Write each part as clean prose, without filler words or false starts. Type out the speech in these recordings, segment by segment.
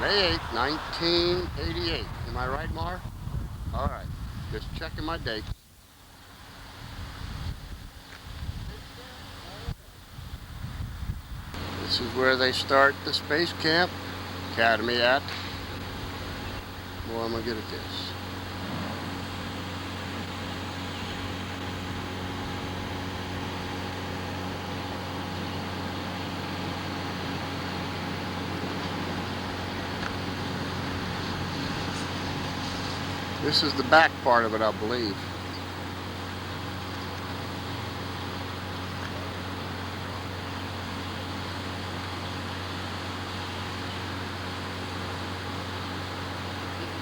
May 8th, 1988. Am I right, Mar? All right. Just checking my date. This is where they start the Space Camp Academy at. Boy, I'm gonna good at this. This is the back part of it, I believe.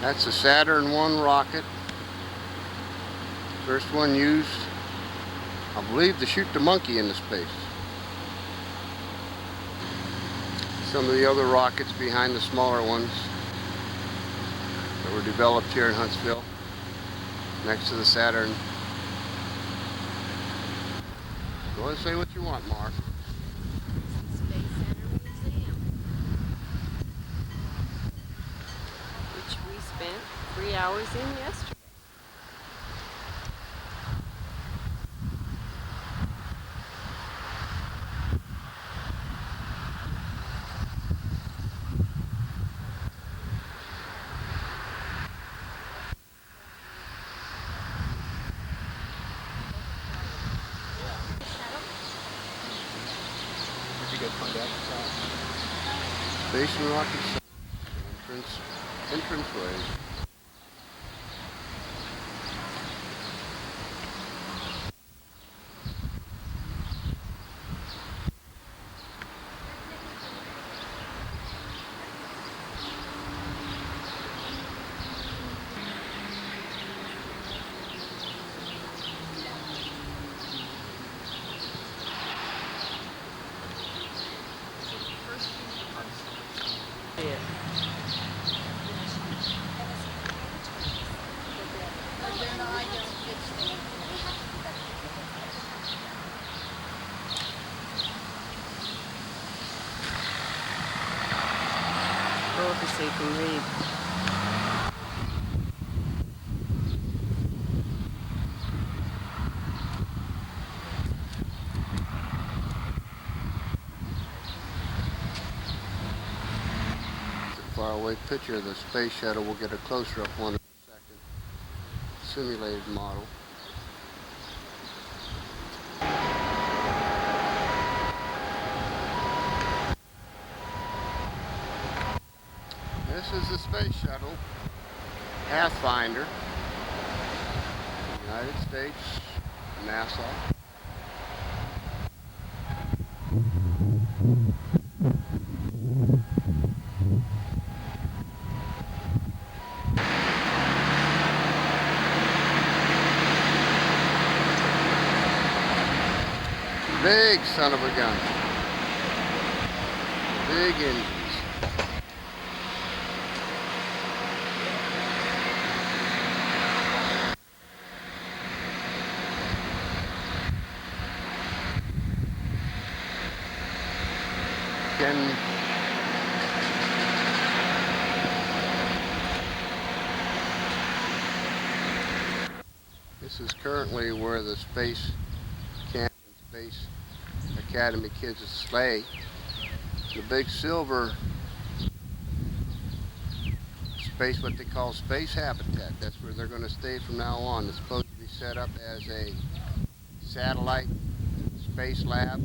That's a Saturn I rocket. First one used, I believe, to shoot the monkey into space. Some of the other rockets behind the smaller ones that were developed here in Huntsville, next to the Saturn. Go ahead and say what you want, Mark. Space Center Museum, which we spent 3 hours in yesterday. Did you go find out? Space and Rocket Science entranceway. Yeah. Go over so you can read. Far away picture of the space shuttle. We'll get a closer up one in a second. Simulated model. This is the space shuttle, Pathfinder, United States, NASA. Big son of a gun. Big engines. Can This is currently where the Space Camp and Space Academy kids slay. The big silver space, what they call space habitat. That's where they're going to stay from now on. It's supposed to be set up as a satellite space lab,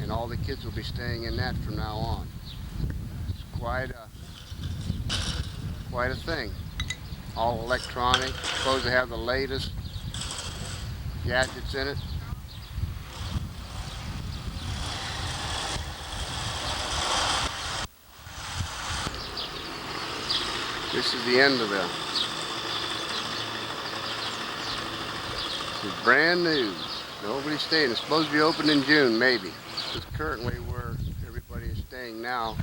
and all the kids will be staying in that from now on. It's quite a thing. All electronic. Supposed to have the latest gadgets in it. This is the end of it. This is brand new. Nobody's staying. It's supposed to be open in June, maybe. This is currently where everybody is staying now,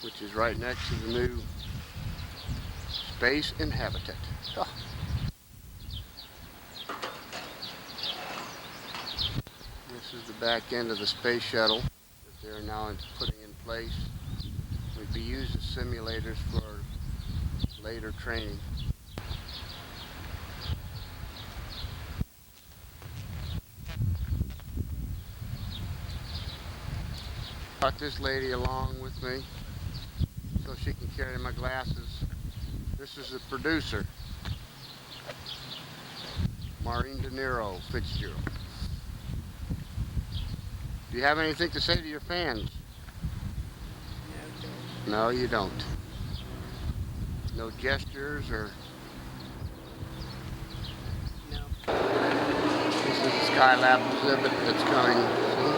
which is right next to the new Space and Habitat. Oh. This is the back end of the space shuttle that they're now putting in place. We be used as simulators for later training. Brought this lady along with me so she can carry my glasses. This is the producer, Maureen De Niro Fitzgerald. Do you have anything to say to your fans? No, you don't. No gestures or... No. This is the Skylab exhibit that's coming soon.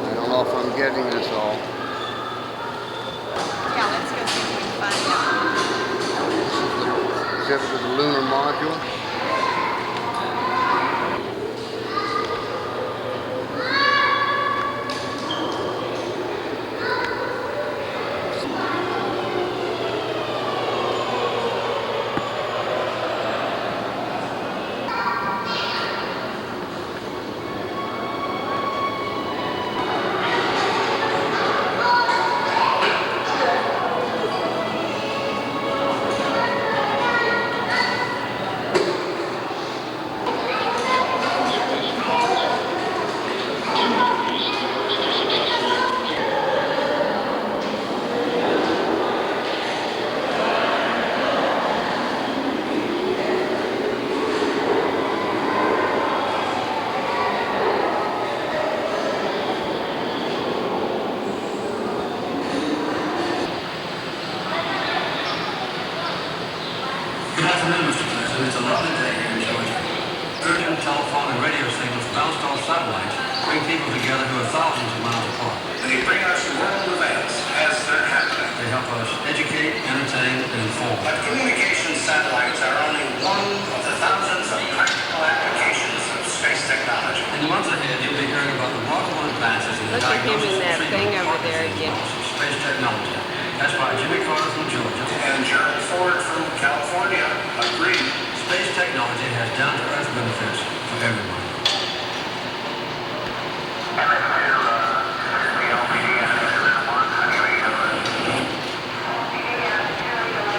I don't know if I'm getting this all. Yeah, let's go see if we can find out. This is the exhibit of the lunar module. Good afternoon, Mr. President. It's a lovely day here in Georgia. Urgent telephone and radio signals bounced off satellites bring people together who are thousands of miles apart. They bring us world events as they're happening. They help us educate, entertain, and inform. But communication satellites are only one of the thousands of practical applications of space technology. In the months ahead, you'll be hearing about the remarkable advances in the Look at him diagnosis in that and thing treatment of over there again. Parkinson's of space technology. That's by Jimmy Carter from Georgia. And Gerald Ford from California agreed. Space technology has down-to-earth benefits for everyone.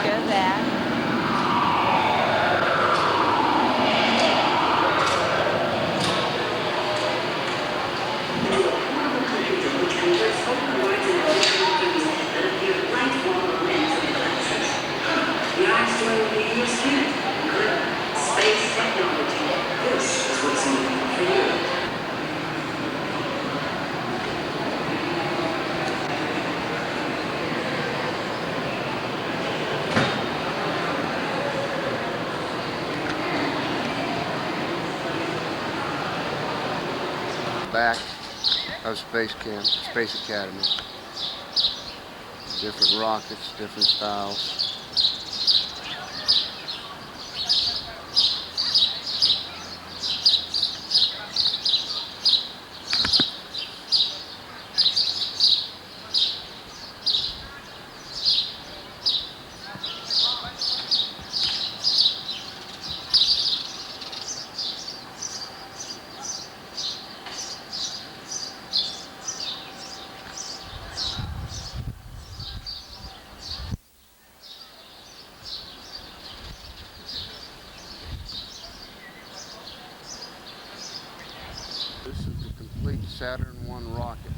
Go that. Space technology. This is what's in it for you. Back of Space Camp, Space Academy. Different rockets, different styles. This is the complete Saturn I rocket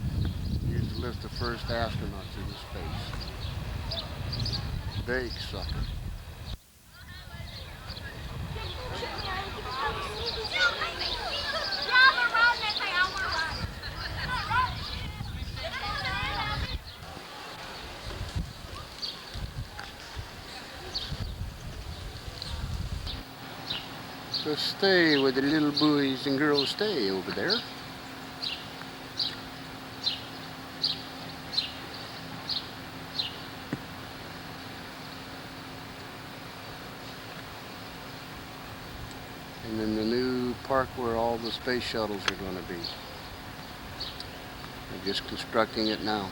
used to lift the first astronauts into space. Big sucker. So stay where the little boys and girls stay over there. And then the new park where all the space shuttles are going to be. They're just constructing it now.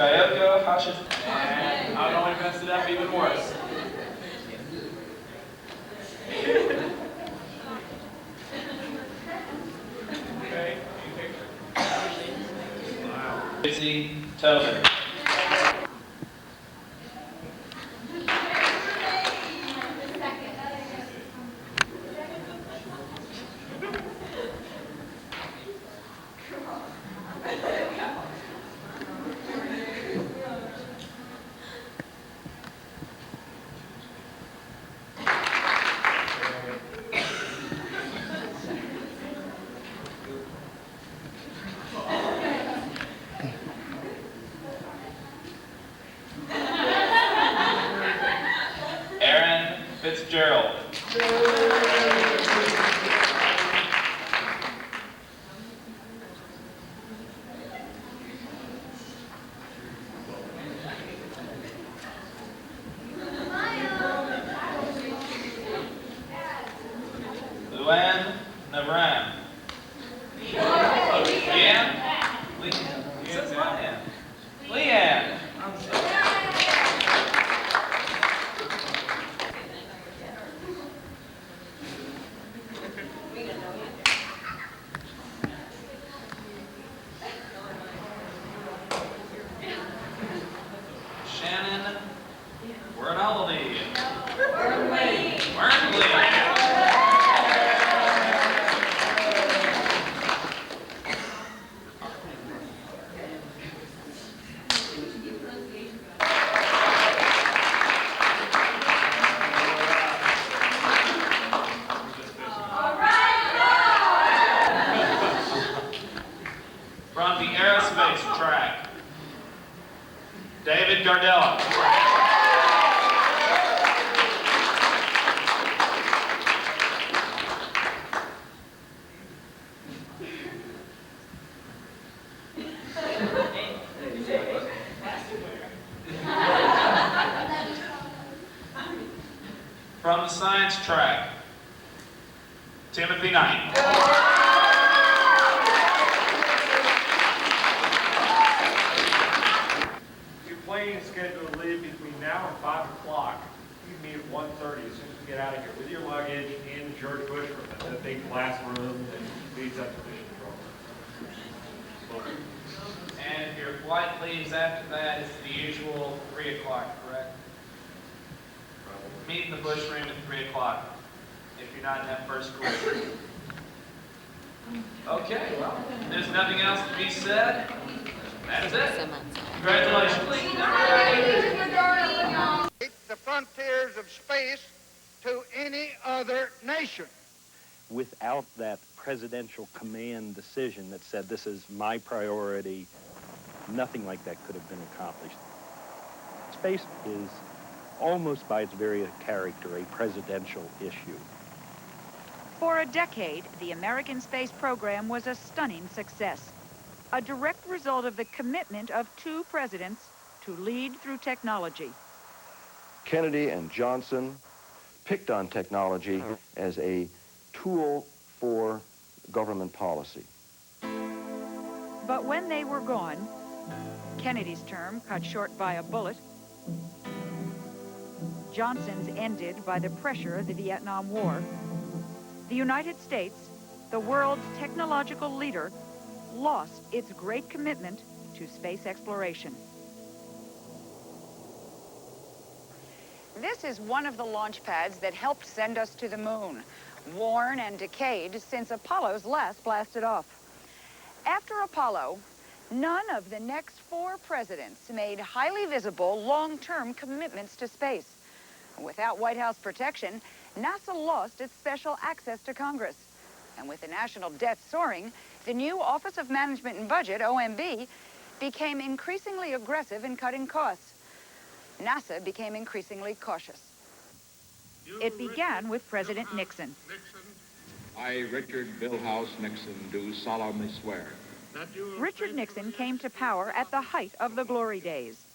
Kyoko Hashimoto. And I'd only messed it up even worse. Okay, Dixie Tobin. Aaron Fitzgerald. Luann Navram. Leanne? Leanne. It says Leanne. Leanne. I'm sorry. Shannon Wernaldy. Wernley. From the aerospace track, David Gardella. From the science track, Timothy Knight. Your plane is scheduled to leave between now and 5 o'clock. You can meet at 1:30 as soon as we get out of here with your luggage in the George Bush room. That's a big glass room that leads up to mission control. And if your flight leaves after that, it's the usual 3 o'clock, correct? Meet in the Bush room at 3 o'clock, if you're not in that first group. Okay, well, there's nothing else to be said. That's it. Congratulations. The frontiers of space to any other nation. Without that presidential command decision that said this is my priority, nothing like that could have been accomplished. Space is almost by its very character a presidential issue. For a decade, the American space program was a stunning success, a direct result of the commitment of 2 presidents to lead through technology. Kennedy and Johnson picked on technology as a tool for government policy. But when they were gone, Kennedy's term cut short by a bullet, Johnson's ended by the pressure of the Vietnam War, the United States, the world's technological leader, lost its great commitment to space exploration. This is one of the launch pads that helped send us to the moon, worn and decayed since Apollo's last blasted off. After Apollo, none of the next 4 presidents made highly visible, long-term commitments to space. Without White House protection, NASA lost its special access to Congress. And with the national debt soaring, the new Office of Management and Budget, OMB, became increasingly aggressive in cutting costs. NASA became increasingly cautious. It began with President Nixon. I, Richard Bilhouse Nixon, do solemnly swear. Richard Nixon came to power at the height of the glory days.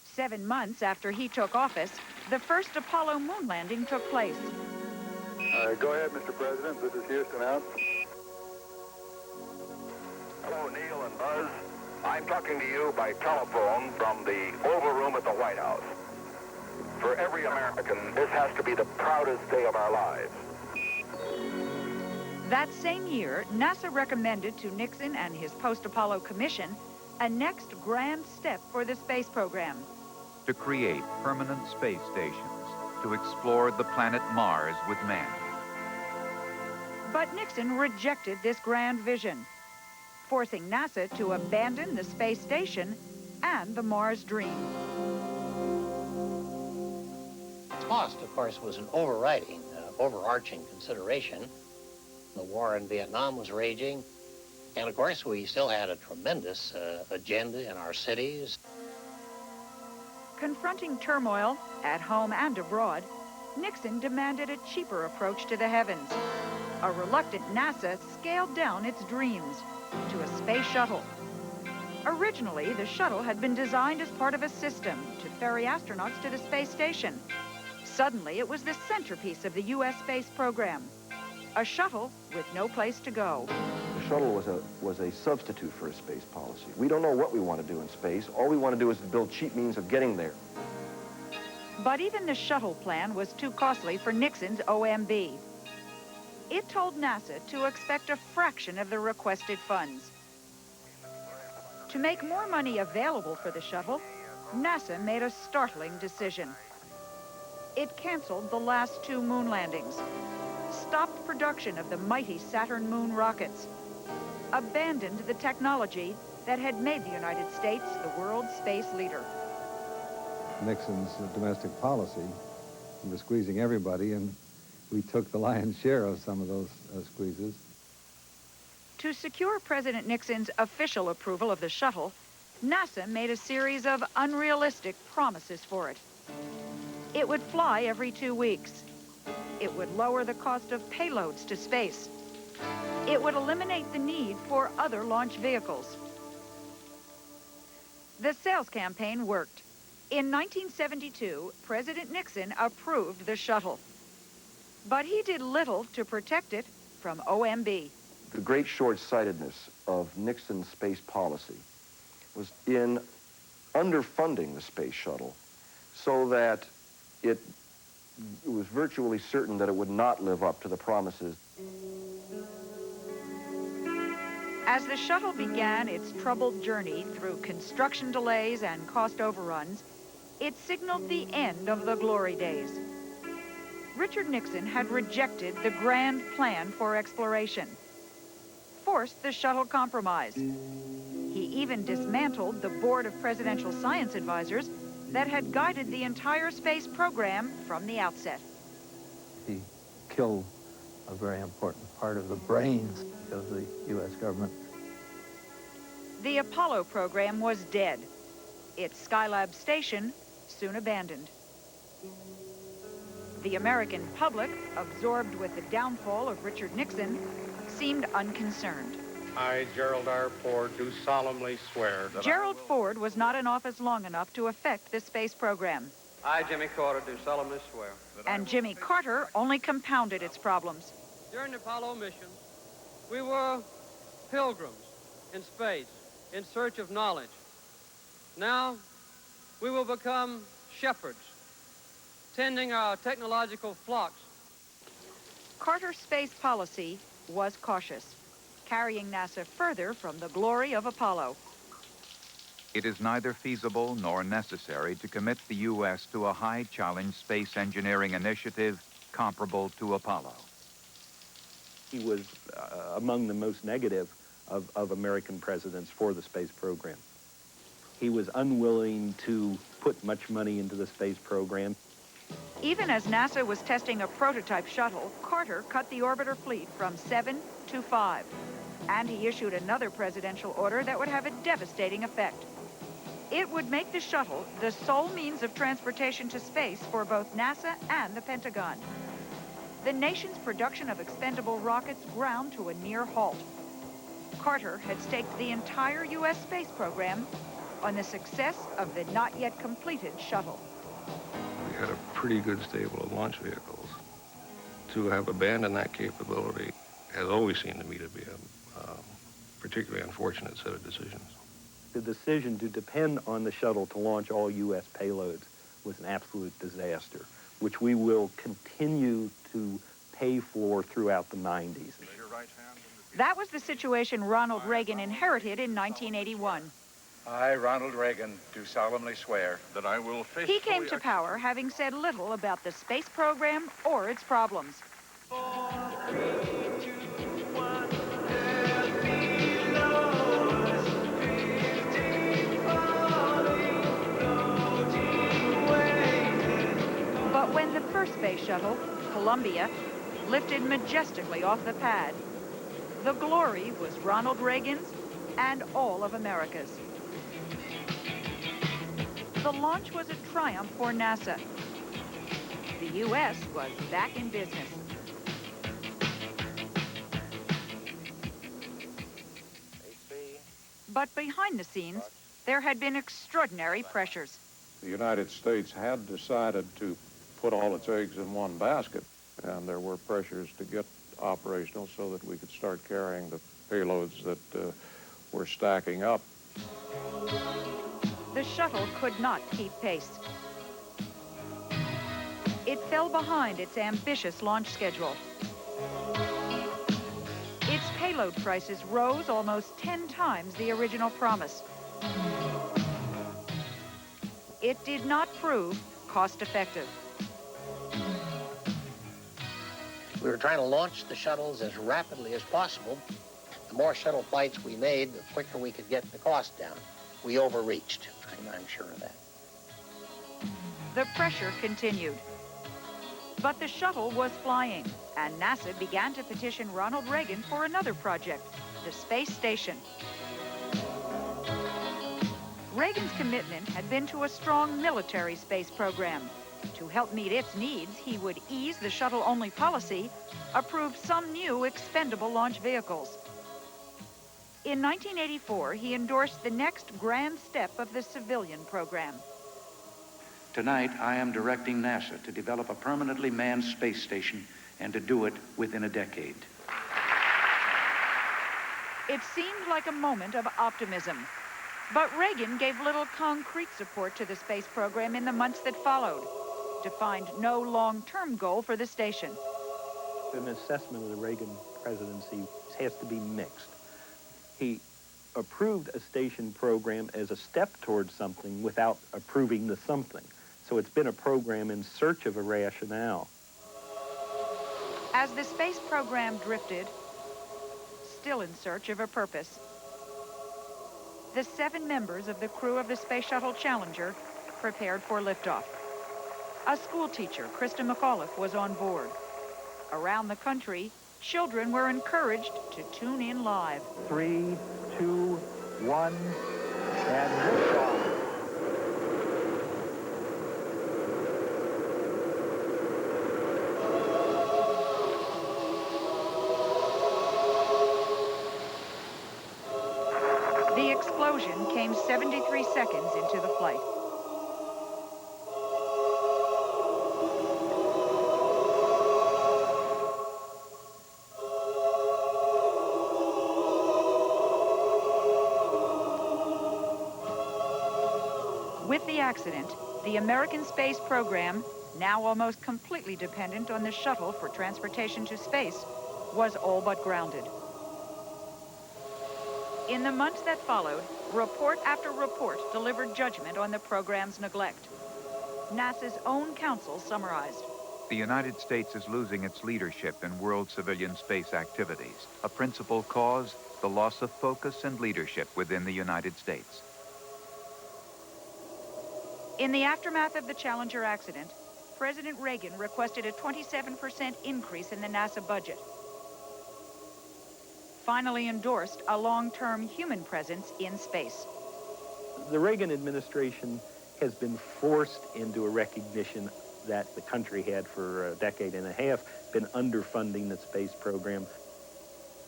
7 months after he took office, the first Apollo moon landing took place. Go ahead, Mr. President. This is Houston out. Hello, Neil and Buzz. I'm talking to you by telephone from the Oval Room at the White House. For every American, this has to be the proudest day of our lives. That same year, NASA recommended to Nixon and his post-Apollo commission a next grand step for the space program. To create permanent space stations to explore the planet Mars with man. But Nixon rejected this grand vision, forcing NASA to abandon the space station and the Mars dream. Cost, of course, was an overarching consideration. The war in Vietnam was raging, and of course we still had a tremendous agenda in our cities. Confronting turmoil at home and abroad, Nixon demanded a cheaper approach to the heavens. A reluctant NASA scaled down its dreams to a space shuttle. Originally, the shuttle had been designed as part of a system to ferry astronauts to the space station. Suddenly, it was the centerpiece of the U.S. space program. A shuttle with no place to go. The shuttle was a substitute for a space policy. We don't know what we want to do in space. All we want to do is build cheap means of getting there. But even the shuttle plan was too costly for Nixon's OMB. It told NASA to expect a fraction of the requested funds. To make more money available for the shuttle, NASA made a startling decision. It canceled the last 2 moon landings, stopped production of the mighty Saturn moon rockets, abandoned the technology that had made the United States the world's space leader. Nixon's domestic policy, he was squeezing everybody, and we took the lion's share of some of those squeezes. To secure President Nixon's official approval of the shuttle, NASA made a series of unrealistic promises for it. It would fly every 2 weeks. It would lower the cost of payloads to space. It would eliminate the need for other launch vehicles. The sales campaign worked. In 1972, President Nixon approved the shuttle. But he did little to protect it from OMB. The great short-sightedness of Nixon's space policy was in underfunding the space shuttle so that it was virtually certain that it would not live up to the promises. As the shuttle began its troubled journey through construction delays and cost overruns, it signaled the end of the glory days. Richard Nixon had rejected the grand plan for exploration, forced the shuttle compromise. He even dismantled the board of presidential science advisors that had guided the entire space program from the outset. He killed a very important part of the brains of the U.S. government. The Apollo program was dead. Its Skylab station soon abandoned. The American public, absorbed with the downfall of Richard Nixon, seemed unconcerned. I, Gerald R. Ford, do solemnly swear that Gerald Ford was not in office long enough to affect the space program. I, Jimmy Carter, do solemnly swear that And Jimmy Carter only compounded its problems. During the Apollo mission, we were pilgrims in space in search of knowledge. Now, we will become shepherds, tending our technological flocks. Carter's space policy was cautious, carrying NASA further from the glory of Apollo. It is neither feasible nor necessary to commit the U.S. to a high-challenge space engineering initiative comparable to Apollo. He was among the most negative of American presidents for the space program. He was unwilling to put much money into the space program. Even as NASA was testing a prototype shuttle, Carter cut the orbiter fleet from 7 to 5. And he issued another presidential order that would have a devastating effect. It would make the shuttle the sole means of transportation to space for both NASA and the Pentagon. The nation's production of expendable rockets ground to a near halt. Carter had staked the entire U.S. space program on the success of the not yet completed shuttle. We had a pretty good stable of launch vehicles To have abandoned that capability has always seemed to me to be a particularly unfortunate set of decisions. The decision to depend on the shuttle to launch all U.S. payloads was an absolute disaster, which we will continue to pay for throughout the 90s. That was the situation Ronald Reagan inherited in 1981. I, Ronald Reagan, do solemnly swear that I will faithfully... He came to power having said little about the space program or its problems. But when the first space shuttle, Columbia, lifted majestically off the pad, the glory was Ronald Reagan's and all of America's. The launch was a triumph for NASA. The U.S. was back in business. But behind the scenes, there had been extraordinary pressures. The United States had decided to put all its eggs in one basket, and there were pressures to get operational so that we could start carrying the payloads that were stacking up. The shuttle could not keep pace. It fell behind its ambitious launch schedule. Its payload prices rose almost 10 times the original promise. It did not prove cost-effective. We were trying to launch the shuttles as rapidly as possible. The more shuttle flights we made, the quicker we could get the cost down. We overreached. I'm sure of that. The pressure continued. But the shuttle was flying, and NASA began to petition Ronald Reagan for another project, the space station. Reagan's commitment had been to a strong military space program. To help meet its needs, he would ease the shuttle-only policy, approve some new expendable launch vehicles. In 1984, he endorsed the next grand step of the civilian program. Tonight, I am directing NASA to develop a permanently manned space station and to do it within a decade. It seemed like a moment of optimism, but Reagan gave little concrete support to the space program in the months that followed, to find no long-term goal for the station. An assessment of the Reagan presidency has to be mixed. He approved a station program as a step towards something without approving the something. So it's been a program in search of a rationale. As the space program drifted, still in search of a purpose, the 7 members of the crew of the Space Shuttle Challenger prepared for liftoff. A school teacher, Krista McAuliffe, was on board. Around the country, children were encouraged to tune in live. 3, 2, 1, and liftoff. The explosion came 73 seconds into the flight. With the accident, the American space program, now almost completely dependent on the shuttle for transportation to space, was all but grounded. In the months that followed, report after report delivered judgment on the program's neglect. NASA's own counsel summarized. The United States is losing its leadership in world civilian space activities. A principal cause, the loss of focus and leadership within the United States. In the aftermath of the Challenger accident, President Reagan requested a 27% increase in the NASA budget. Finally endorsed a long-term human presence in space. The Reagan administration has been forced into a recognition that the country had for a decade and a half been underfunding the space program.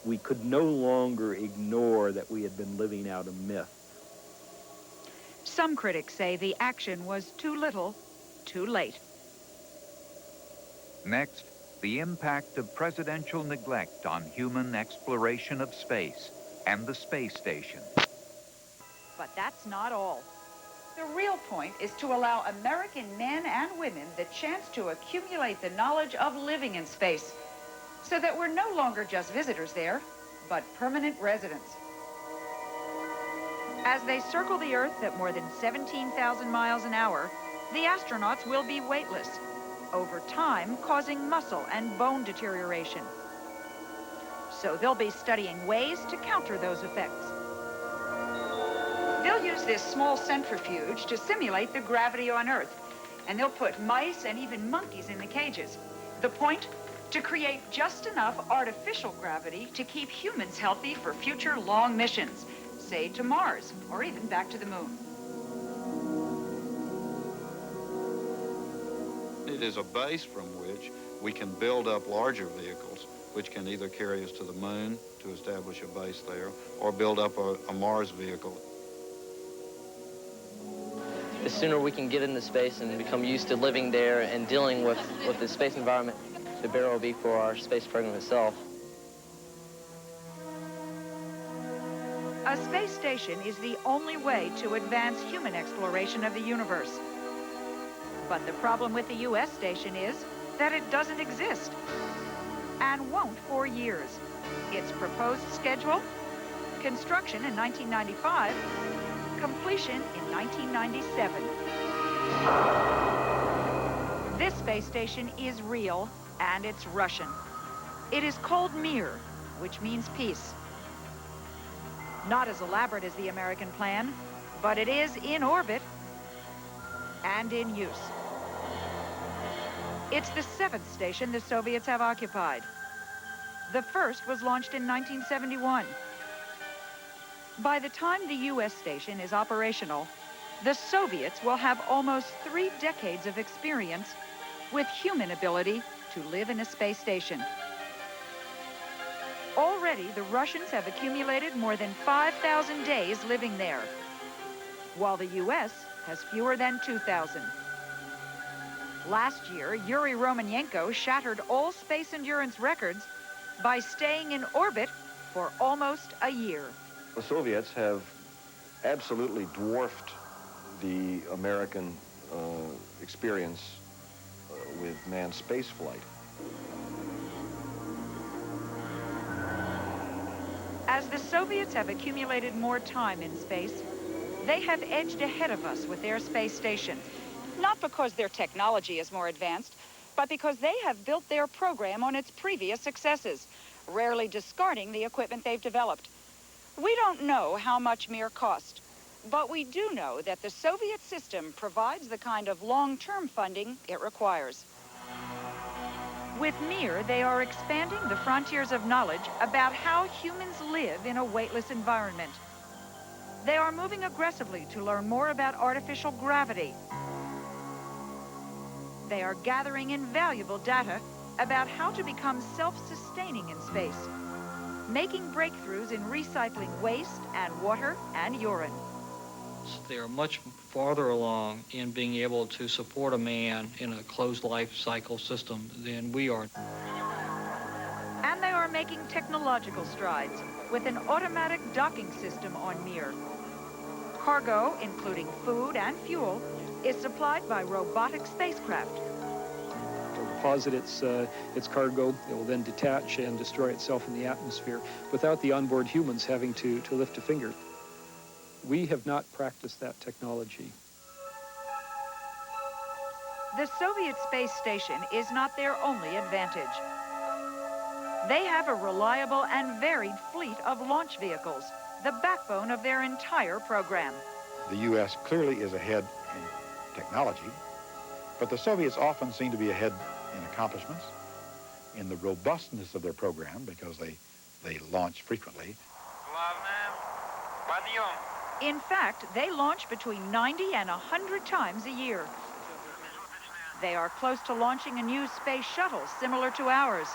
We could no longer ignore that we had been living out a myth. Some critics say the action was too little, too late. Next, the impact of presidential neglect on human exploration of space and the space station. But that's not all. The real point is to allow American men and women the chance to accumulate the knowledge of living in space, so that we're no longer just visitors there, but permanent residents. As they circle the Earth at more than 17,000 miles an hour, the astronauts will be weightless, over time causing muscle and bone deterioration. So they'll be studying ways to counter those effects. They'll use this small centrifuge to simulate the gravity on Earth, and they'll put mice and even monkeys in the cages. The point? To create just enough artificial gravity to keep humans healthy for future long missions, say to Mars, or even back to the moon. It is a base from which we can build up larger vehicles, which can either carry us to the moon to establish a base there, or build up a Mars vehicle. The sooner we can get into space and become used to living there and dealing with the space environment, the better it will be for our space program itself. A space station is the only way to advance human exploration of the universe. But the problem with the U.S. station is that it doesn't exist, and won't for years. Its proposed schedule: construction in 1995, completion in 1997. This space station is real, and it's Russian. It is called Mir, which means peace. Not as elaborate as the American plan, but it is in orbit and in use. It's the 7th station the Soviets have occupied. The first was launched in 1971. By the time the U.S. station is operational, the Soviets will have almost 3 decades of experience with human ability to live in a space station. Already, the Russians have accumulated more than 5,000 days living there, while the U.S. has fewer than 2,000. Last year, Yuri Romanenko shattered all space endurance records by staying in orbit for almost a year. The Soviets have absolutely dwarfed the American experience with manned space flight. As the Soviets have accumulated more time in space, they have edged ahead of us with their space station. Not because their technology is more advanced, but because they have built their program on its previous successes, rarely discarding the equipment they've developed. We don't know how much Mir cost, but we do know that the Soviet system provides the kind of long-term funding it requires. With Mir, they are expanding the frontiers of knowledge about how humans live in a weightless environment. They are moving aggressively to learn more about artificial gravity. They are gathering invaluable data about how to become self-sustaining in space, making breakthroughs in recycling waste and water and urine. They are much farther along in being able to support a man in a closed life cycle system than we are. And they are making technological strides with an automatic docking system on Mir. Cargo, including food and fuel, is supplied by robotic spacecraft. It'll deposit its cargo. It will then detach and destroy itself in the atmosphere without the onboard humans having to lift a finger. We have not practiced that technology. The Soviet space station is not their only advantage. They have a reliable and varied fleet of launch vehicles, the backbone of their entire program. The U.S. clearly is ahead in technology, but the Soviets often seem to be ahead in accomplishments, in the robustness of their program, because they launch frequently. In fact, they launch between 90 and 100 times a year. They are close to launching a new space shuttle similar to ours.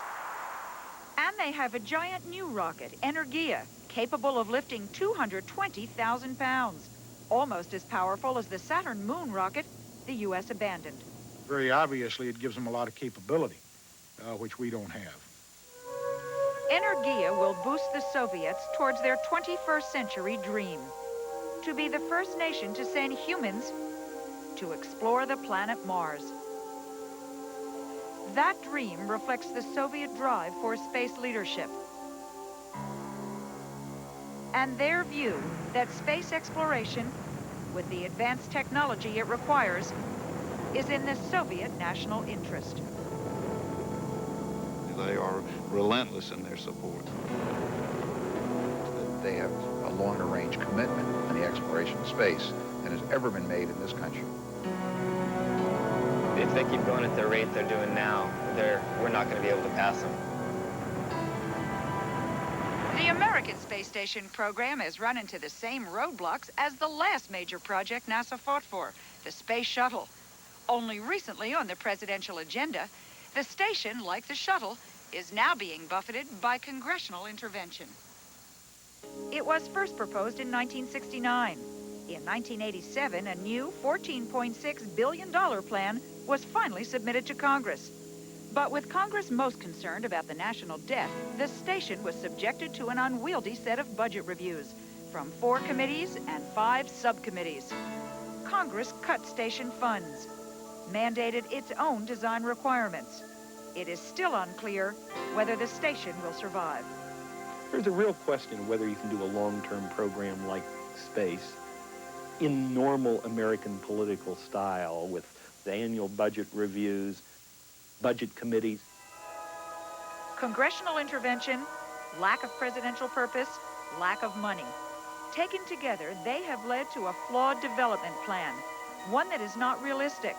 And they have a giant new rocket, Energia, capable of lifting 220,000 pounds, almost as powerful as the Saturn moon rocket the U.S. abandoned. Very obviously, it gives them a lot of capability. which we don't have. Energia will boost the Soviets towards their 21st century dream, to be the first nation to send humans to explore the planet Mars. That dream reflects the Soviet drive for space leadership and their view that space exploration, with the advanced technology it requires, is in the Soviet national interest. They are relentless in their support. They have a longer range commitment in the exploration of space than has ever been made in this country. If they keep going at the rate they're doing now, we're not going to be able to pass them. The American space station program has run into the same roadblocks as the last major project NASA fought for, the Space Shuttle. Only recently on the presidential agenda, the station, like the shuttle, is now being buffeted by congressional intervention. It was first proposed in 1969. In 1987, a new $14.6 billion plan was finally submitted to Congress. But with Congress most concerned about the national debt, the station was subjected to an unwieldy set of budget reviews from 4 committees and 5 subcommittees. Congress cut station funds, mandated its own design requirements. It is still unclear whether the station will survive. There's a real question whether you can do a long-term program like space in normal American political style with the annual budget reviews, budget committees. Congressional intervention, lack of presidential purpose, lack of money. Taken together, they have led to a flawed development plan, one that is not realistic,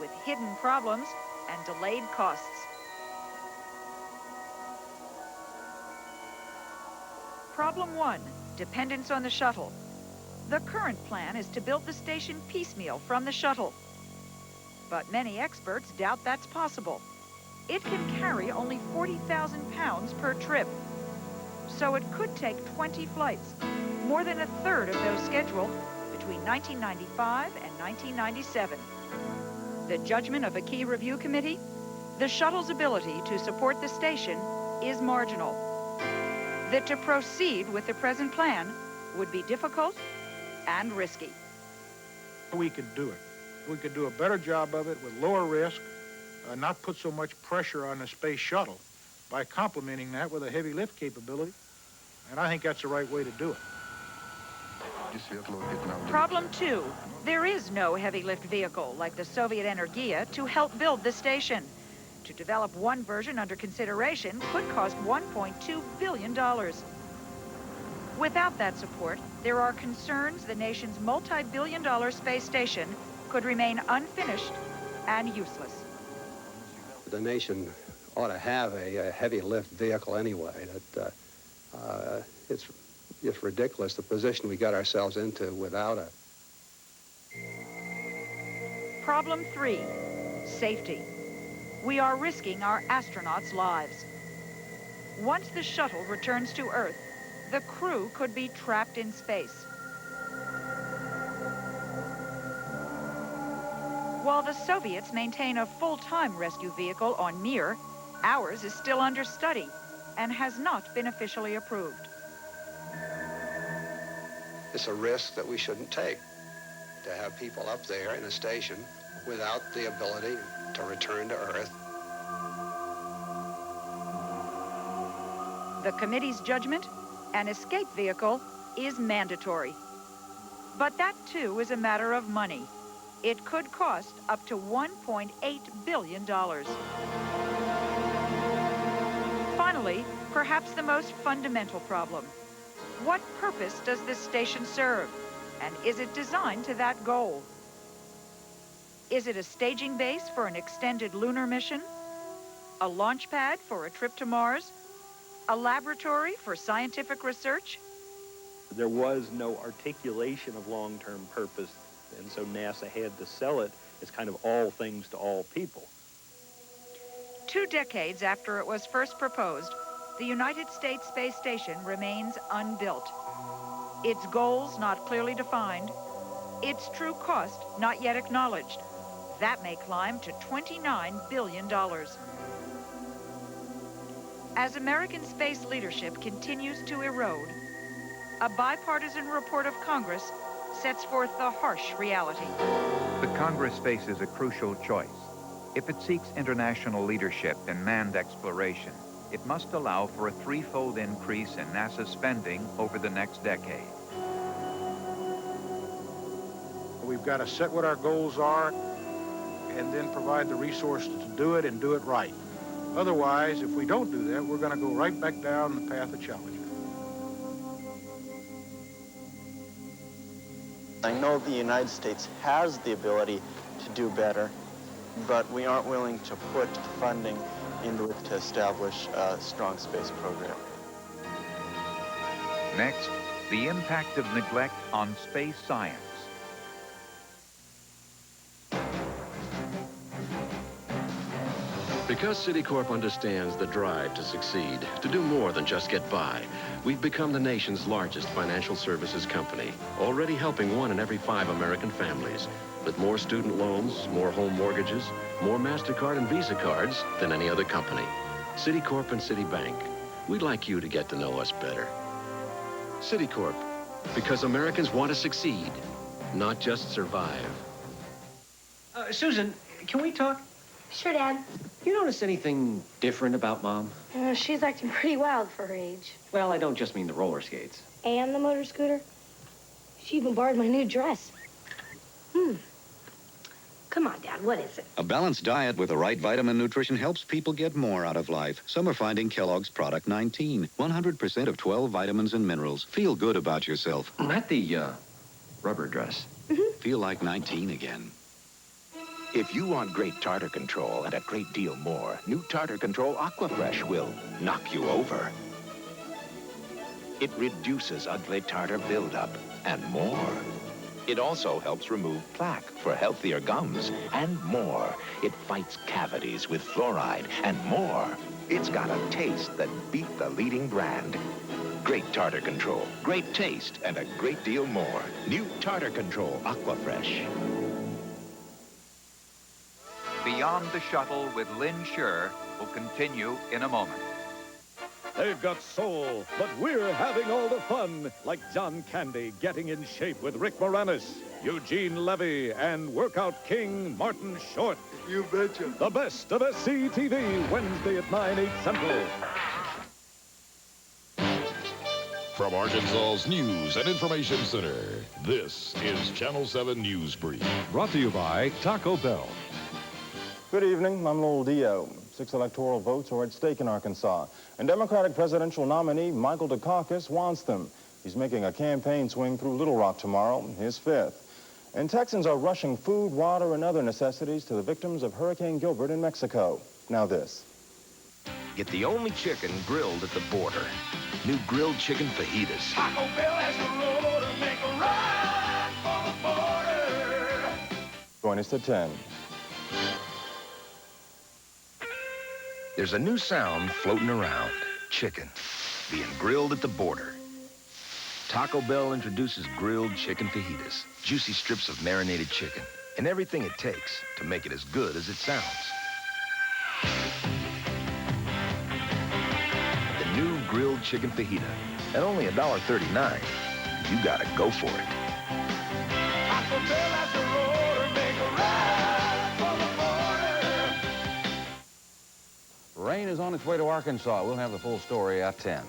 with hidden problems and delayed costs. Problem 1, dependence on the shuttle. The current plan is to build the station piecemeal from the shuttle. But many experts doubt that's possible. It can carry only 40,000 pounds per trip. So it could take 20 flights, more than a third of those scheduled between 1995 and 1997. The judgment of a key review committee? The shuttle's ability to support the station is marginal. That to proceed with the present plan would be difficult and risky. We could do it. We could do a better job of it with lower risk, not put so much pressure on the space shuttle by complementing that with a heavy lift capability. And I think that's the right way to do it. Problem 2, there is no heavy lift vehicle like the Soviet Energia to help build the station. To develop one version under consideration could cost $1.2 billion. Without that support, there are concerns the nation's multi-billion-dollar space station could remain unfinished and useless. The nation ought to have a heavy lift vehicle anyway. It's ridiculous the position we got ourselves into without it. Problem 3, safety. We are risking our astronauts' lives. Once the shuttle returns to Earth, the crew could be trapped in space. While the Soviets maintain a full-time rescue vehicle on Mir, ours is still under study and has not been officially approved. It's a risk that we shouldn't take, to have people up there in a station without the ability to return to Earth. The committee's judgment, an escape vehicle is mandatory. But that, too, is a matter of money. It could cost up to $1.8 billion. Finally, perhaps the most fundamental problem. What purpose does this station serve? And is it designed to that goal? Is it a staging base for an extended lunar mission? A launch pad for a trip to Mars? A laboratory for scientific research? There was no articulation of long-term purpose, and so NASA had to sell it as kind of all things to all people. 2 decades after it was first proposed, the United States Space Station remains unbuilt. Its goals not clearly defined, its true cost not yet acknowledged. That may climb to $29 billion. As American space leadership continues to erode, a bipartisan report of Congress sets forth the harsh reality. The Congress faces a crucial choice. If it seeks international leadership in manned exploration, it must allow for a threefold increase in NASA spending over the next decade. We've got to set what our goals are and then provide the resources to do it and do it right. Otherwise, if we don't do that, we're going to go right back down the path of Challenger. I know the United States has the ability to do better, but we aren't willing to put funding into it to establish a strong space program. Next, the impact of neglect on space science. Because Citicorp understands the drive to succeed, to do more than just get by, we've become the nation's largest financial services company, already helping 1 in every 5 American families, with more student loans, more home mortgages, more MasterCard and Visa cards than any other company. Citicorp and Citibank, we'd like you to get to know us better. Citicorp, because Americans want to succeed, not just survive. Susan, can we talk? Sure, Dad. You notice anything different about Mom? She's acting pretty wild for her age. Well, I don't just mean the roller skates. And the motor scooter. She even borrowed my new dress. Come on, Dad, what is it? A balanced diet with the right vitamin nutrition helps people get more out of life. Some are finding Kellogg's Product 19. 100% of 12 vitamins and minerals. Feel good about yourself. Not the, rubber dress. Feel like 19 again. If you want great tartar control and a great deal more, new Tartar Control Aquafresh will knock you over. It reduces ugly tartar buildup and more. It also helps remove plaque for healthier gums and more. It fights cavities with fluoride and more. It's got a taste that beat the leading brand. Great tartar control, great taste, and a great deal more. New Tartar Control Aquafresh. Beyond the Shuttle with Lynn Shure will continue in a moment. They've got soul, but we're having all the fun, like John Candy getting in shape with Rick Moranis, Eugene Levy, and workout king Martin Short. You betcha. The best of SCTV, Wednesday at 9/8 Central. From Arkansas's News and Information Center, this is Channel 7 News Brief. Brought to you by Taco Bell. Good evening, I'm Lowell Dio. 6 electoral votes are at stake in Arkansas, and Democratic presidential nominee Michael Dukakis wants them. He's making a campaign swing through Little Rock tomorrow, his 5th. And Texans are rushing food, water, and other necessities to the victims of Hurricane Gilbert in Mexico. Now this. Get the only chicken grilled at the border. New grilled chicken fajitas. Taco Bell has a road to make a run for the border. Join us at 10. There's a new sound floating around. Chicken being grilled at the border. Taco Bell introduces grilled chicken fajitas. Juicy strips of marinated chicken. And everything it takes to make it as good as it sounds. The new grilled chicken fajita. At only $1.39. You gotta go for it. Taco Bell has a road to make a run for the border. Rain is on its way to Arkansas. We'll have the full story at 10.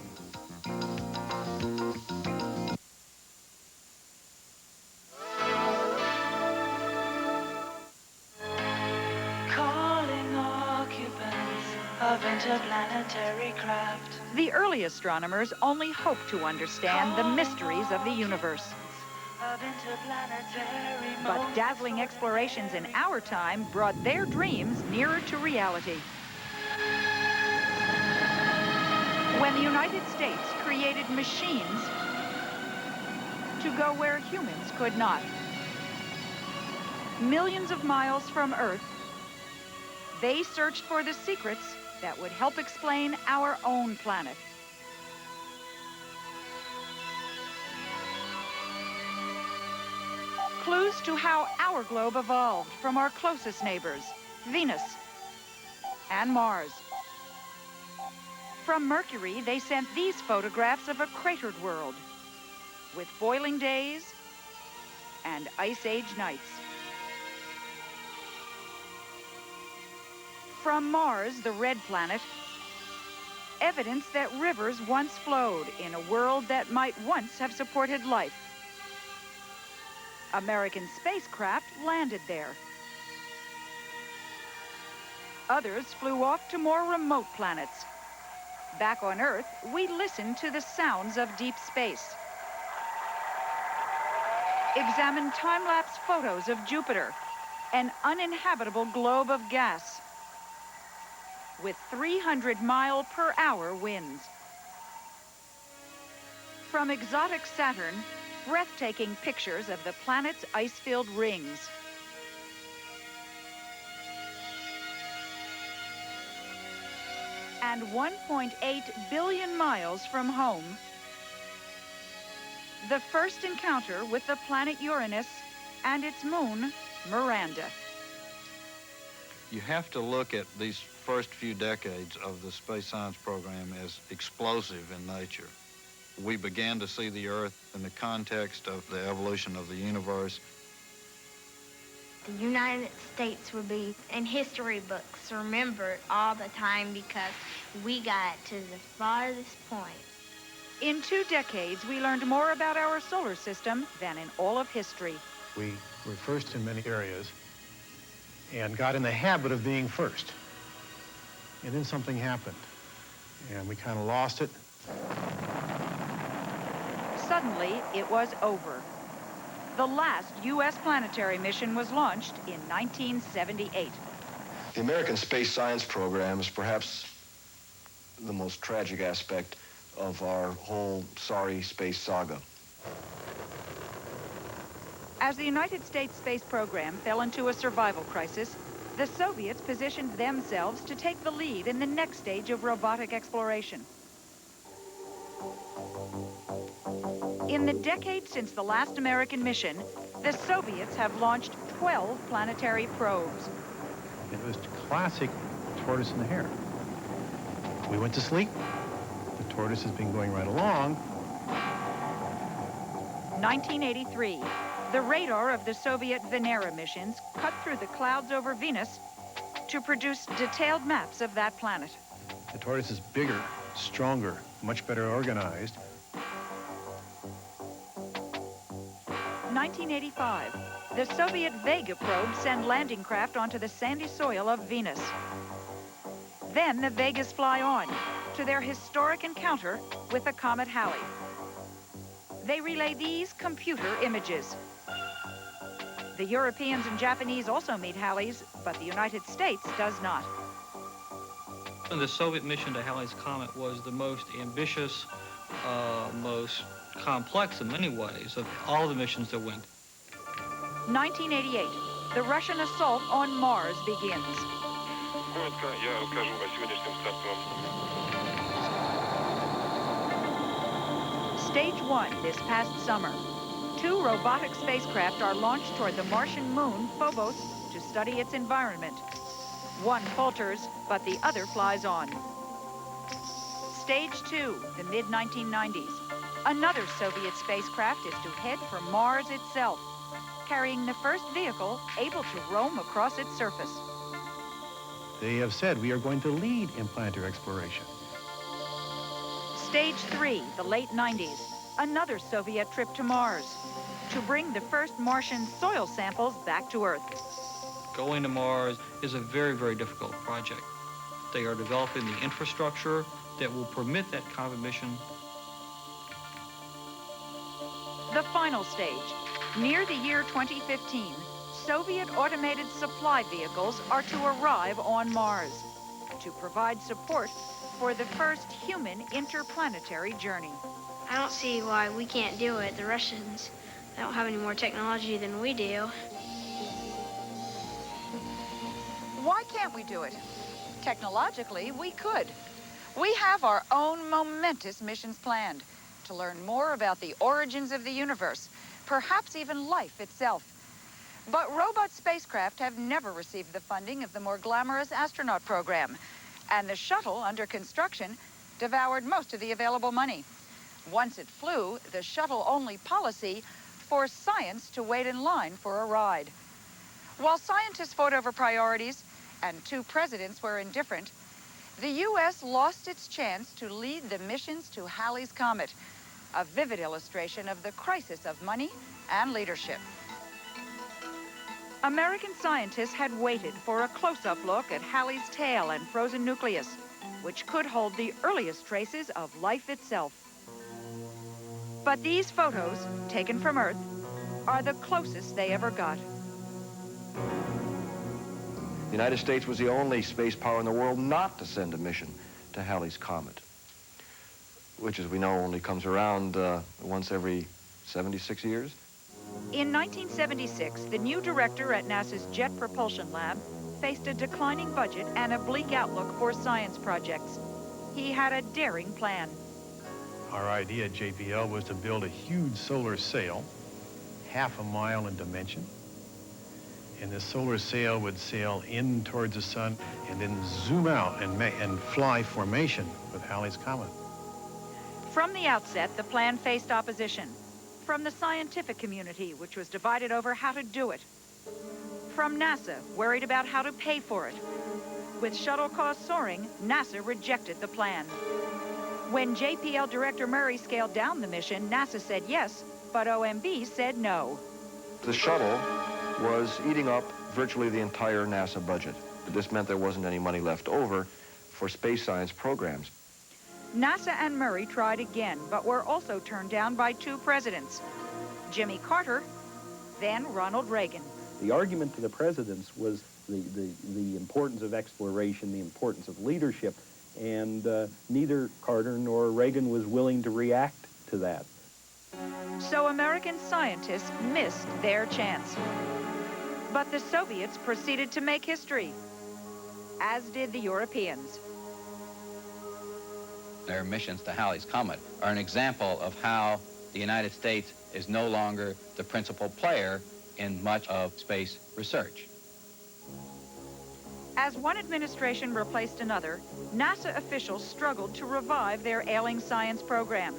Calling occupants of interplanetary craft. The early astronomers only hoped to understand the mysteries of the universe. But dazzling explorations in our time brought their dreams nearer to reality. When the United States created machines to go where humans could not. Millions of miles from Earth, they searched for the secrets that would help explain our own planet. Clues to how our globe evolved from our closest neighbors, Venus and Mars. From Mercury, they sent these photographs of a cratered world with boiling days and ice age nights. From Mars, the red planet, evidence that rivers once flowed in a world that might once have supported life. American spacecraft landed there. Others flew off to more remote planets. Back on Earth, we listen to the sounds of deep space. Examine time-lapse photos of Jupiter, an uninhabitable globe of gas with 300-mile-per-hour winds. From exotic Saturn, breathtaking pictures of the planet's ice-filled rings. And 1.8 billion miles from home, the first encounter with the planet Uranus and its moon, Miranda. You have to look at these first few decades of the space science program as explosive in nature. We began to see the Earth in the context of the evolution of the universe. The United States will be in history books remembered all the time because we got to the farthest point. In 2 decades, we learned more about our solar system than in all of history. We were first in many areas and got in the habit of being first. And then something happened, and we kind of lost it. Suddenly, it was over. The last U.S. planetary mission was launched in 1978. The American space science program is perhaps the most tragic aspect of our whole sorry space saga. As the United States space program fell into a survival crisis, the Soviets positioned themselves to take the lead in the next stage of robotic exploration. In the decade since the last American mission, the Soviets have launched 12 planetary probes. It was classic tortoise and the hare. We went to sleep. The tortoise has been going right along. 1983, the radar of the Soviet Venera missions cut through the clouds over Venus to produce detailed maps of that planet. The tortoise is bigger, stronger, much better organized. 1985, the Soviet Vega probes send landing craft onto the sandy soil of Venus. Then the Vegas fly on to their historic encounter with the comet Halley. They relay these computer images. The Europeans and Japanese also meet Halley's, but the United States does not. The Soviet mission to Halley's Comet was the most ambitious, most complex in many ways of all the missions that went. 1988, the Russian assault on Mars begins. Stage 1 this past summer. 2 robotic spacecraft are launched toward the Martian moon, Phobos, to study its environment. One falters, but the other flies on. Stage 2, the mid-1990s. Another Soviet spacecraft is to head for Mars itself, carrying the first vehicle able to roam across its surface. They have said we are going to lead in planetary exploration. Stage 3, the late 90s. Another Soviet trip to Mars, to bring the first Martian soil samples back to Earth. Going to Mars is a very, very difficult project. They are developing the infrastructure that will permit that kind of a mission. The final stage. Near the year 2015, Soviet automated supply vehicles are to arrive on Mars to provide support for the first human interplanetary journey. I don't see why we can't do it. The Russians don't have any more technology than we do. Why can't we do it? Technologically, we could. We have our own momentous missions planned to learn more about the origins of the universe, perhaps even life itself. But robot spacecraft have never received the funding of the more glamorous astronaut program, and the shuttle under construction devoured most of the available money. Once it flew, the shuttle-only policy forced science to wait in line for a ride. While scientists fought over priorities and 2 presidents were indifferent, the U.S. lost its chance to lead the missions to Halley's Comet, a vivid illustration of the crisis of money and leadership. American scientists had waited for a close-up look at Halley's tail and frozen nucleus, which could hold the earliest traces of life itself. But these photos, taken from Earth, are the closest they ever got. The United States was the only space power in the world not to send a mission to Halley's Comet, which, as we know, only comes around once every 76 years. In 1976, the new director at NASA's Jet Propulsion Lab faced a declining budget and a bleak outlook for science projects. He had a daring plan. Our idea at JPL was to build a huge solar sail, half a mile in dimension. And this solar sail would sail in towards the sun and then zoom out and fly formation with Halley's Comet. From the outset, the plan faced opposition. From the scientific community, which was divided over how to do it. From NASA, worried about how to pay for it. With shuttle costs soaring, NASA rejected the plan. When JPL Director Murray scaled down the mission, NASA said yes, but OMB said no. The shuttle was eating up virtually the entire NASA budget. This meant there wasn't any money left over for space science programs. NASA and Murray tried again, but were also turned down by 2 presidents. Jimmy Carter, then Ronald Reagan. The argument to the presidents was the importance of exploration, the importance of leadership, and neither Carter nor Reagan was willing to react to that. So American scientists missed their chance. But the Soviets proceeded to make history, as did the Europeans. Their missions to Halley's Comet are an example of how the United States is no longer the principal player in much of space research. As one administration replaced another, NASA officials struggled to revive their ailing science program.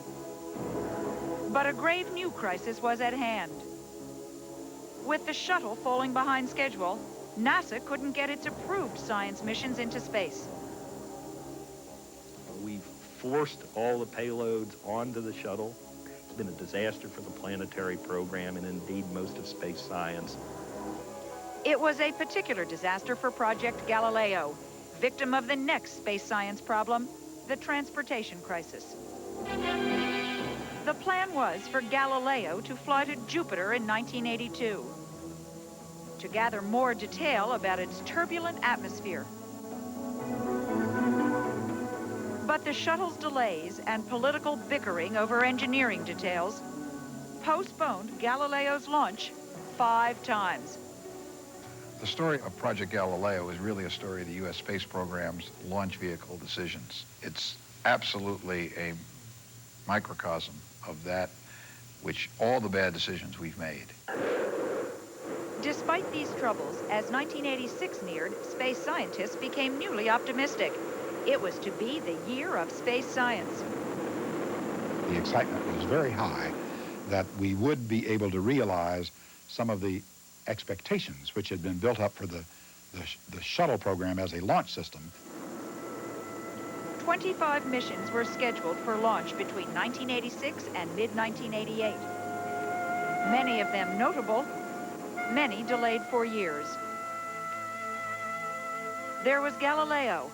But a grave new crisis was at hand. With the shuttle falling behind schedule, NASA couldn't get its approved science missions into space. We've forced all the payloads onto the shuttle. It's been a disaster for the planetary program and indeed most of space science. It was a particular disaster for Project Galileo, victim of the next space science problem, the transportation crisis. The plan was for Galileo to fly to Jupiter in 1982, to gather more detail about its turbulent atmosphere. But the shuttle's delays and political bickering over engineering details postponed Galileo's launch 5 times. The story of Project Galileo is really a story of the U.S. space program's launch vehicle decisions. It's absolutely a microcosm of that which all the bad decisions we've made. Despite these troubles, as 1986 neared, space scientists became newly optimistic. It was to be the year of space science. The excitement was very high that we would be able to realize some of the expectations which had been built up for the shuttle program as a launch system. 25 missions were scheduled for launch between 1986 and mid-1988. Many of them notable, many delayed for years. There was Galileo.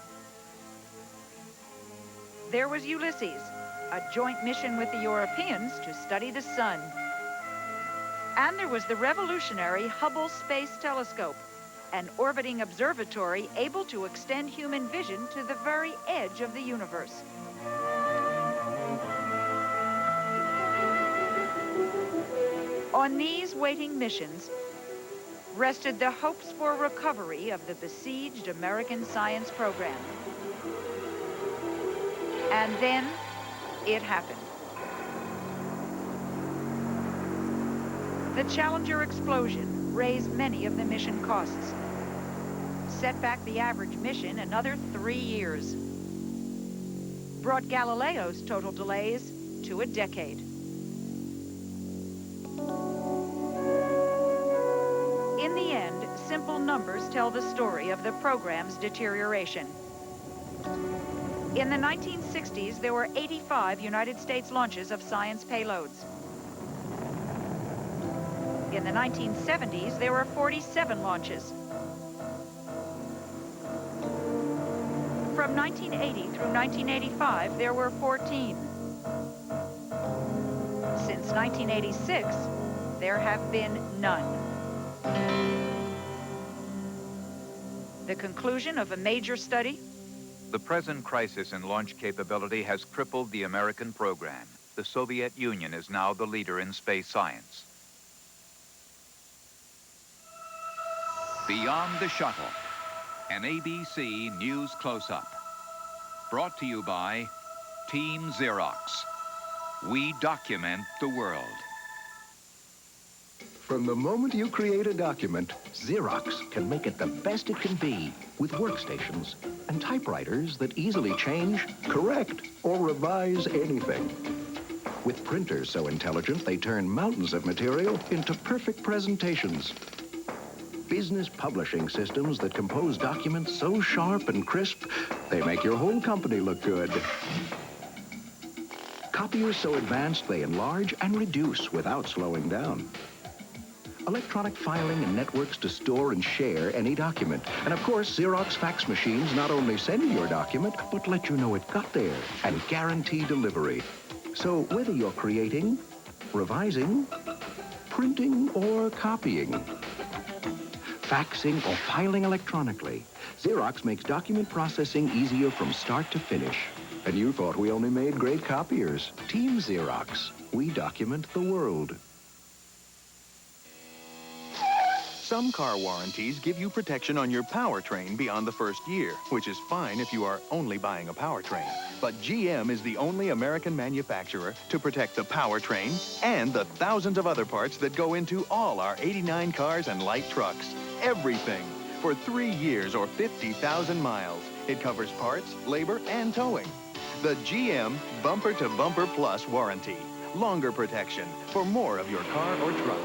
There was Ulysses, a joint mission with the Europeans to study the sun. And there was the revolutionary Hubble Space Telescope, an orbiting observatory able to extend human vision to the very edge of the universe. On these waiting missions rested the hopes for recovery of the besieged American science program. And then it happened. The Challenger explosion raised many of the mission costs, set back the average mission another 3 years. brought Galileo's total delays to a decade. In the end, simple numbers tell the story of the program's deterioration. In the 1960s, there were 85 United States launches of science payloads. In the 1970s, there were 47 launches. From 1980 through 1985, there were 14. Since 1986, there have been none. The conclusion of a major study? The present crisis in launch capability has crippled the American program. The Soviet Union is now the leader in space science. Beyond the Shuttle, an ABC News Close-Up. Brought to you by Team Xerox. We document the world. From the moment you create a document, Xerox can make it the best it can be with workstations and typewriters that easily change, correct, or revise anything. With printers so intelligent, they turn mountains of material into perfect presentations. Business publishing systems that compose documents so sharp and crisp, they make your whole company look good. Copiers so advanced, they enlarge and reduce without slowing down. Electronic filing and networks to store and share any document. And of course, Xerox fax machines not only send you your document, but let you know it got there and guarantee delivery. So whether you're creating, revising, printing, or copying, faxing, or filing electronically, Xerox makes document processing easier from start to finish. And you thought we only made great copiers. Team Xerox. We document the world. Some car warranties give you protection on your powertrain beyond the first year, which is fine if you are only buying a powertrain. But GM is the only American manufacturer to protect the powertrain and the thousands of other parts that go into all our 89 cars and light trucks. Everything. For 3 years or 50,000 miles. It covers parts, labor, and towing. The GM Bumper to Bumper Plus warranty. Longer protection for more of your car or truck.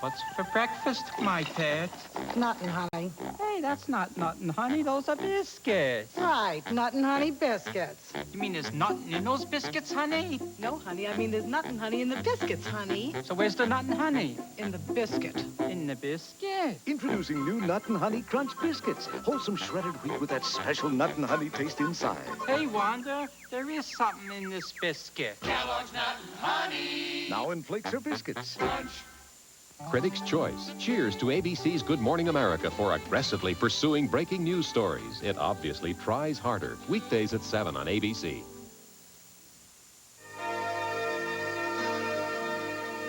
What's for breakfast, my pet? Nuttin', honey. Hey, that's not nuttin', honey. Those are biscuits. Right, nuttin', honey, biscuits. You mean there's nuttin' in those biscuits, honey? No, honey, I mean there's nuttin', honey, in the biscuits, honey. So where's the nuttin', honey? In the biscuit. In the biscuit? Introducing new Nut and Honey Crunch Biscuits. Wholesome shredded wheat with that special nut and honey taste inside. Hey, Wanda, there is something in this biscuit. Kellogg's Nut and Honey. Now in flakes or biscuits. Crunch. Critics' Choice. Cheers to ABC's Good Morning America for aggressively pursuing breaking news stories. It obviously tries harder. Weekdays at 7 on ABC.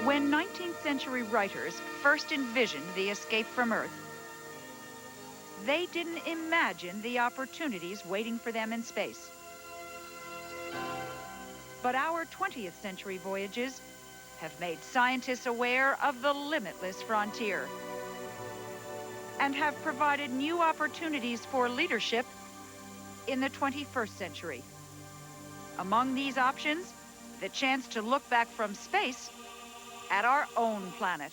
When 19th century writers first envisioned the escape from Earth, they didn't imagine the opportunities waiting for them in space. But our 20th century voyages have made scientists aware of the limitless frontier and have provided new opportunities for leadership in the 21st century. Among these options, the chance to look back from space at our own planet.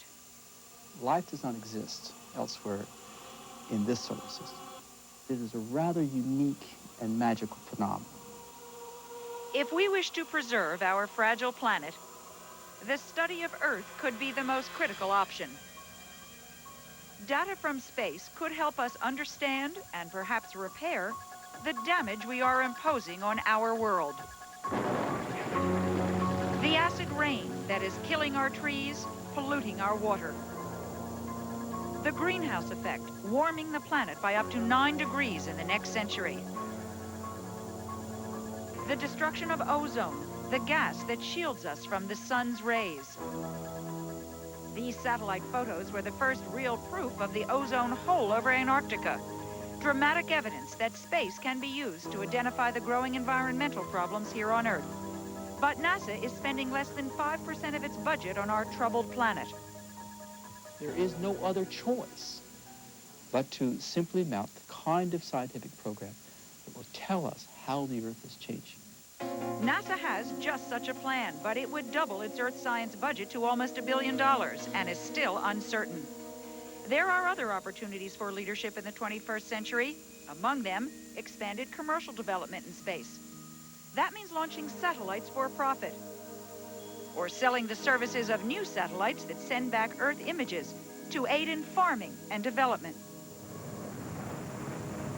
Life does not exist elsewhere in this solar system. It is a rather unique and magical phenomenon. If we wish to preserve our fragile planet, the study of Earth could be the most critical option. Data from space could help us understand and perhaps repair the damage we are imposing on our world. The acid rain that is killing our trees, polluting our water. The greenhouse effect, warming the planet by up to 9 degrees in the next century. The destruction of ozone, the gas that shields us from the sun's rays. These satellite photos were the first real proof of the ozone hole over Antarctica. Dramatic evidence that space can be used to identify the growing environmental problems here on Earth. But NASA is spending less than 5% of its budget on our troubled planet. There is no other choice but to simply mount the kind of scientific program that will tell us how the Earth is changing. NASA has just such a plan, but it would double its Earth science budget to almost $1 billion and is still uncertain. There are other opportunities for leadership in the 21st century. Among them, expanded commercial development in space. That means launching satellites for profit, or selling the services of new satellites that send back Earth images to aid in farming and development.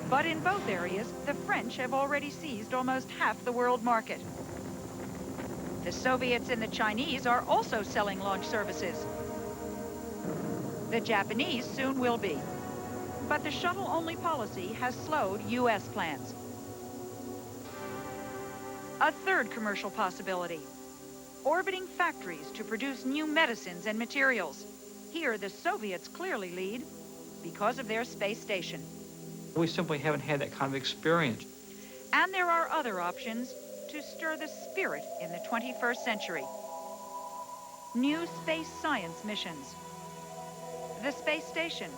But in both areas, the French have already seized almost half the world market. The Soviets and the Chinese are also selling launch services. The Japanese soon will be. But the shuttle-only policy has slowed U.S. plans. A third commercial possibility: orbiting factories to produce new medicines and materials. Here, the Soviets clearly lead because of their space station. We simply haven't had that kind of experience. And there are other options to stir the spirit in the 21st century. New space science missions. The space station.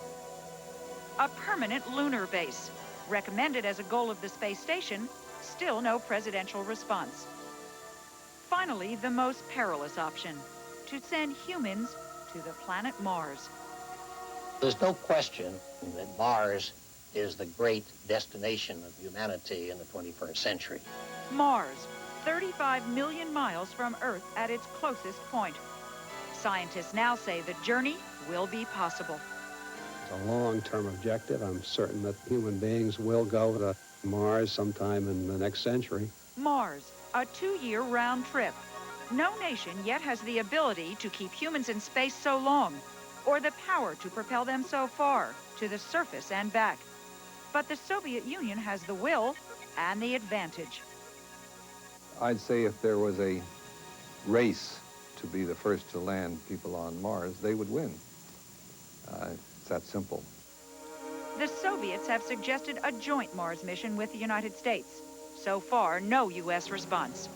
A permanent lunar base. Recommended as a goal of the space station, still no presidential response. Finally, the most perilous option: to send humans to the planet Mars. There's no question that Mars is the great destination of humanity in the 21st century. Mars, 35 million miles from Earth at its closest point. Scientists now say the journey will be possible. It's a long-term objective. I'm certain that human beings will go to Mars sometime in the next century. Mars, a 2-year round trip. No nation yet has the ability to keep humans in space so long, or the power to propel them so far to the surface and back. But the Soviet Union has the will and the advantage. I'd say if there was a race to be the first to land people on Mars, they would win. It's that simple. The Soviets have suggested a joint Mars mission with the United States. So far, no U.S. response.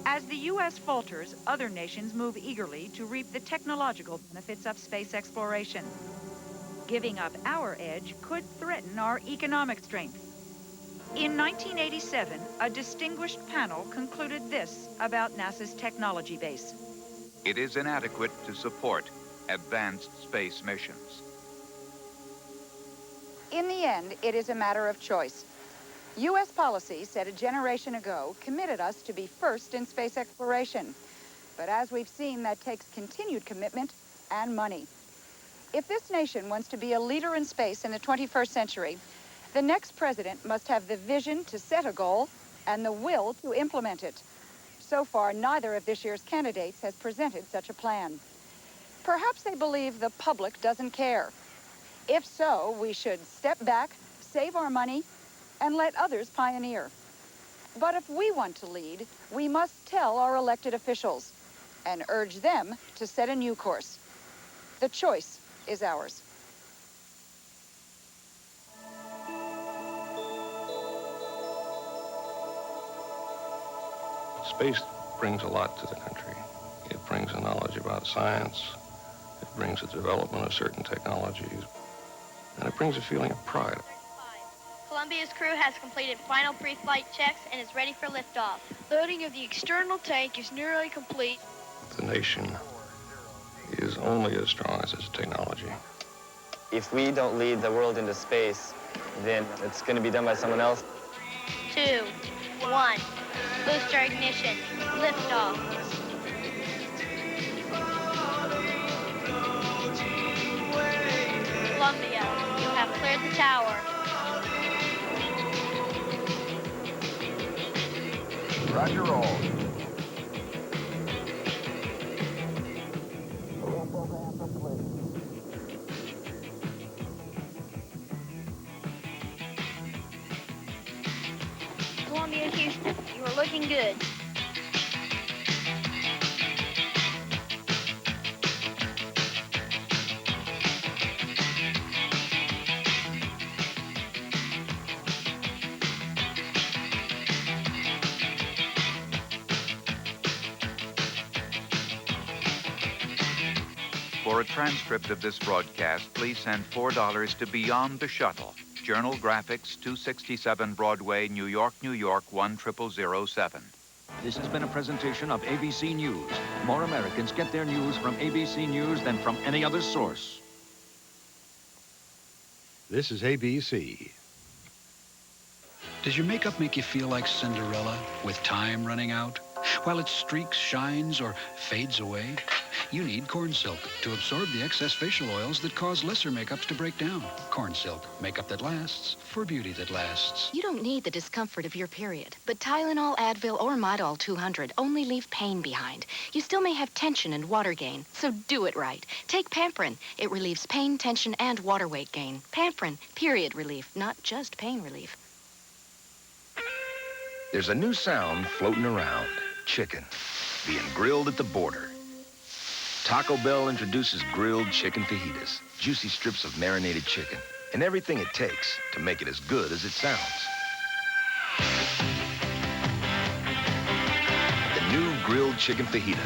As the U.S. falters, other nations move eagerly to reap the technological benefits of space exploration. Giving up our edge could threaten our economic strength. In 1987, a distinguished panel concluded this about NASA's technology base. It is inadequate to support advanced space missions. In the end, it is a matter of choice. U.S. policy said a generation ago committed us to be first in space exploration. But as we've seen, that takes continued commitment and money. If this nation wants to be a leader in space in the 21st century, the next president must have the vision to set a goal and the will to implement it. So far, neither of this year's candidates has presented such a plan. Perhaps they believe the public doesn't care. If so, we should step back, save our money, and let others pioneer. But if we want to lead, we must tell our elected officials and urge them to set a new course. The choice is ours. Space brings a lot to the country. It brings a knowledge about science. It brings the development of certain technologies. And it brings a feeling of pride. Columbia's crew has completed final pre-flight checks and is ready for liftoff. Loading of the external tank is nearly complete. The nation is only as strong as its technology. If we don't lead the world into space, then it's going to be done by someone else. 2, 1. Booster ignition. Liftoff. Columbia, you have cleared the tower. Roger roll. Columbia, Houston, you are looking good. For a transcript of this broadcast, please send $4 to Beyond the Shuttle, Journal Graphics, 267 Broadway, New York, New York, 10007. This has been a presentation of ABC News. More Americans get their news from ABC News than from any other source. This is ABC. Does your makeup make you feel like Cinderella with time running out? While it streaks, shines, or fades away? You need Corn Silk to absorb the excess facial oils that cause lesser makeups to break down. Corn Silk, makeup that lasts for beauty that lasts. You don't need the discomfort of your period, but Tylenol, Advil, or Midol 200 only leave pain behind. You still may have tension and water gain, so do it right. Take Pamprin. It relieves pain, tension, and water weight gain. Pamprin, period relief, not just pain relief. There's a new sound floating around. Chicken being grilled at the border. Taco Bell introduces grilled chicken fajitas, juicy strips of marinated chicken, and everything it takes to make it as good as it sounds. The new grilled chicken fajita,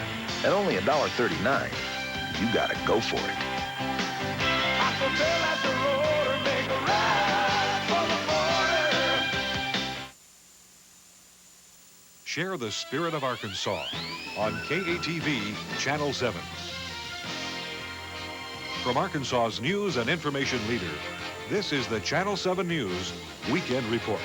at only $1.39. You gotta go for it. Taco Bell at the border, make a ride for the border. Share the spirit of Arkansas on KATV Channel 7. From Arkansas's news and information leader, this is the Channel 7 News Weekend Report.